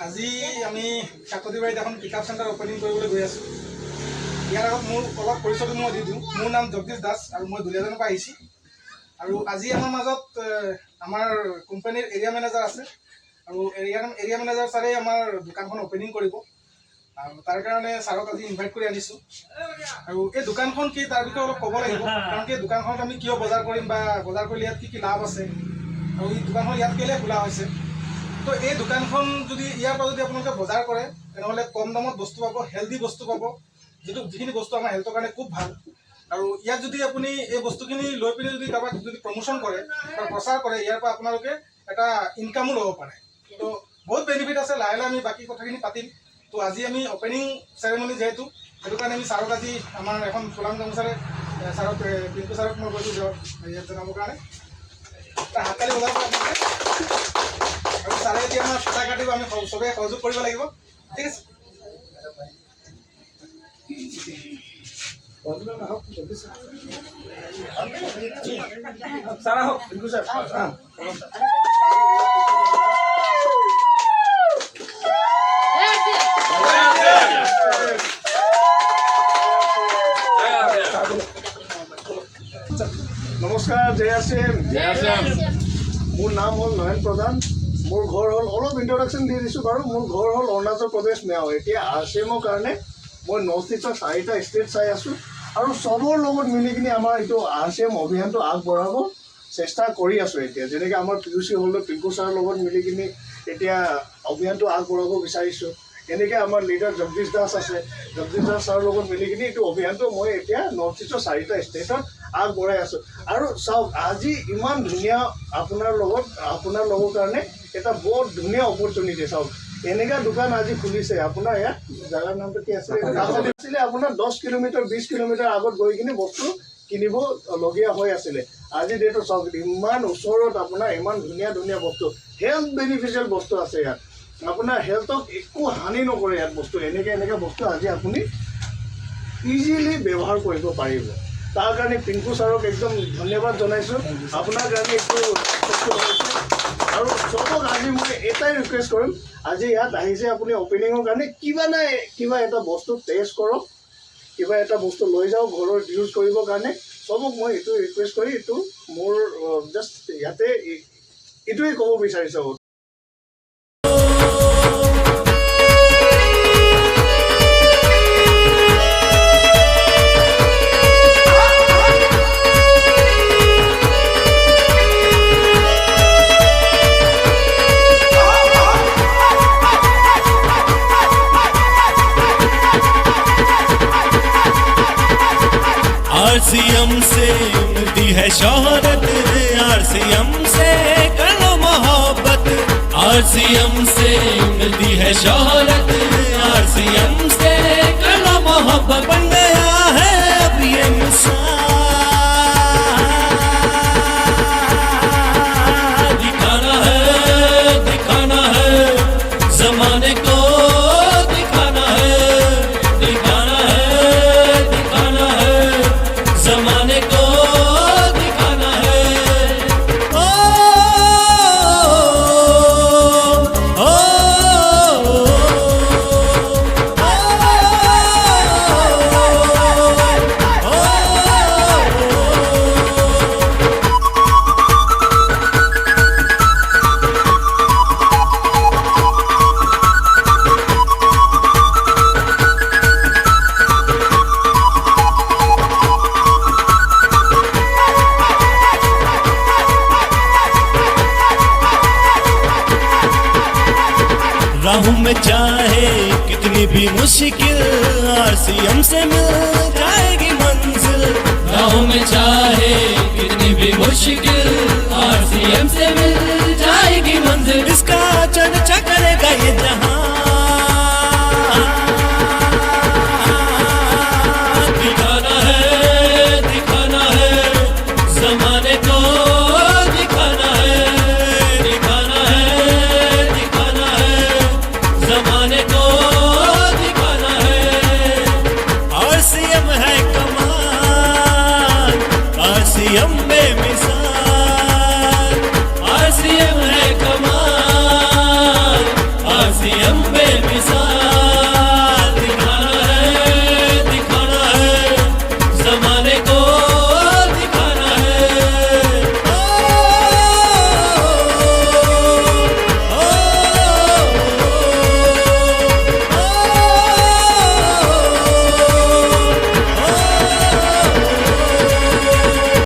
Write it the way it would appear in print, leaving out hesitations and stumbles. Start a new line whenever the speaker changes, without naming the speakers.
আজি আমি কাকতিবাৰীত এখন পিকআপ চেণ্টাৰ অপেনিং কৰিবলৈ গৈ আছোঁ। ইয়াৰ আগত মোৰ অলপ পৰিচয়টো মই দি দিওঁ। মোৰ নাম জগদীশ দাস আৰু মই দুলীয়াজানৰ পৰা আহিছোঁ। আৰু আজি আমাৰ মাজত আমাৰ কোম্পানীৰ এৰিয়া মেনেজাৰ আছে আৰু এৰিয়া মেনেজাৰ ছাৰে আমাৰ দোকানখন অপেনিং কৰিব আৰু তাৰ কাৰণে ছাৰক আজি ইনভাইট কৰি আনিছোঁ। আৰু এই দোকানখন কি তাৰ বিষয়ে অলপ ক'ব লাগিব, কাৰণ কি দোকানখনত আমি কিয় বজাৰ কৰিম বা বজাৰ কৰিলে ইয়াত কি লাভ আছে আৰু এই দোকানখন ইয়াত কেলৈ খোলা হৈছে। তো এই দোকানখন যদি ইয়াৰ পৰা যদি আপোনালোকে বজাৰ কৰে তেনেহ'লে কম দামত বস্তু পাব, হেল্ডি বস্তু পাব, যিখিনি বস্তু আমাৰ হেল্থৰ কাৰণে খুব ভাল। আৰু ইয়াত যদি আপুনি এই বস্তুখিনি লৈ পিনি যদি কাৰোবাক যদি প্ৰমোশ্যন কৰে বা প্ৰচাৰ কৰে, ইয়াৰ পৰা আপোনালোকে এটা ইনকামো ল'ব পাৰে। তো বহুত বেনিফিট আছে। লাহে লাহে আমি বাকী কথাখিনি পাতিম। তো আজি আমি অপেনিং চেৰেমনি যিহেতু, সেইটো কাৰণে আমি ছাৰক আজি আমাৰ এখন ফুলাম গামোচাৰে ছাৰক পিংকু ছাৰক মই কৈছোঁ ইয়াত জনাবৰ কাৰণে এটা হাততালি বজাব আপোনালোকে। আৰু ছাৰে এতিয়া আমাৰ ফটা কাটিব, আমি চবেই সহযোগ কৰিব লাগিব। ঠিক আছে। ছাৰ আহক, পিংকু ছাৰ।
নমস্কাৰ, জয় আছিম। মোৰ নাম হ'ল নয়ন প্ৰধান। মোৰ ঘৰ হ'ল, অলপ ইণ্ট্ৰডাকশ্যন দি দিছোঁ বাৰু। মোৰ ঘৰ হ'ল অৰুণাচল প্ৰদেশ মেও। এতিয়া RCMৰ কাৰণে মই নৰ্থ ইষ্টৰ 4টা ষ্টেট চাই আছোঁ আৰু চবৰ লগত মিলি কিনি আমাৰ এইটো RCM অভিযানটো আগবঢ়াব চেষ্টা কৰি আছোঁ। এতিয়া যেনেকৈ আমাৰ PUC হ'লেও পিংকু ছাৰৰ লগত মিলি কিনি এতিয়া অভিযানটো আগবঢ়াব বিচাৰিছোঁ। এনেকৈ আমাৰ লিডাৰ জগদীশ দাস আছে, জগদীশ দাস ছাৰৰ লগত মিলি কিনি এইটো অভিযানটো মই এতিয়া নৰ্থ ইষ্টৰ 4টা ষ্টেটত আগবঢ়াই আছোঁ। আৰু চাওক, আজি ইমান ধুনীয়া আপোনাৰ লগৰ কাৰণে এটা বৰ ধুনীয়া অপৰচুনিটি। চাওক, এনেকুৱা দোকান আজি খুলিছে আপোনাৰ ইয়াত, জেগাৰ নামটো কি আছিলে, আপোনাৰ 10 কিলোমিটাৰ 20 কিলোমিটাৰ আগত গৈ কিনি বস্তু কিনিবলগীয়া হৈ আছিলে। আজি ডেটত চাওক, ইমান ওচৰত আপোনাৰ ইমান ধুনীয়া ধুনীয়া বস্তু, হেল্থ বেনিফিচিয়েল বস্তু আছে ইয়াত। আপোনাৰ হেল্থক একো হানি নকৰে ইয়াত বস্তু। এনেকৈ বস্তু আজি আপুনি ইজিলি ব্যৱহাৰ কৰিব পাৰিব। তাৰ কাৰণে পিংকু ছাৰক একদম ধন্যবাদ জনাইছোঁ। আপোনাৰ কাৰণে এইটো আৰু চবক আজি মই এটাই ৰিকুৱেষ্ট কৰিম, আজি ইয়াত আহিছে আপুনি অপেনিঙৰ কাৰণে, কিবা এটা বস্তু টেষ্ট কৰক, কিবা এটা বস্তু লৈ যাওক ঘৰত ইউজ কৰিবৰ কাৰণে। চবক মই এইটো ৰিকুৱেষ্ট কৰি এইটো মোৰ জাষ্ট ইয়াতে এইটোৱেই ক'ব বিচাৰিছোঁ।
RCM से मिलती है शोहरत, RCM से कर लो मोहब्बत, RCM से मिलती है शोहरत, RCM से कर लो मोहब्बत। बन गया है अब ये मिसाल, दिखाना है जमाने को, दिखाना है ज़माने को, दिखाना है। ओ, ओ, ओ, राहों में चाहे कितनी भी मुश्किल, RCM से मिल जाएगी मंजिल। राहों में चाहे कितनी भी मुश्किल, RCM से मिल जाएगी मंजिल। इसका चर्चा करेगा ये जहां, दिखाना है ज़माने को, दिखाना है ज़माने को, दिखाना है। RCM है कमाल, RCM RCM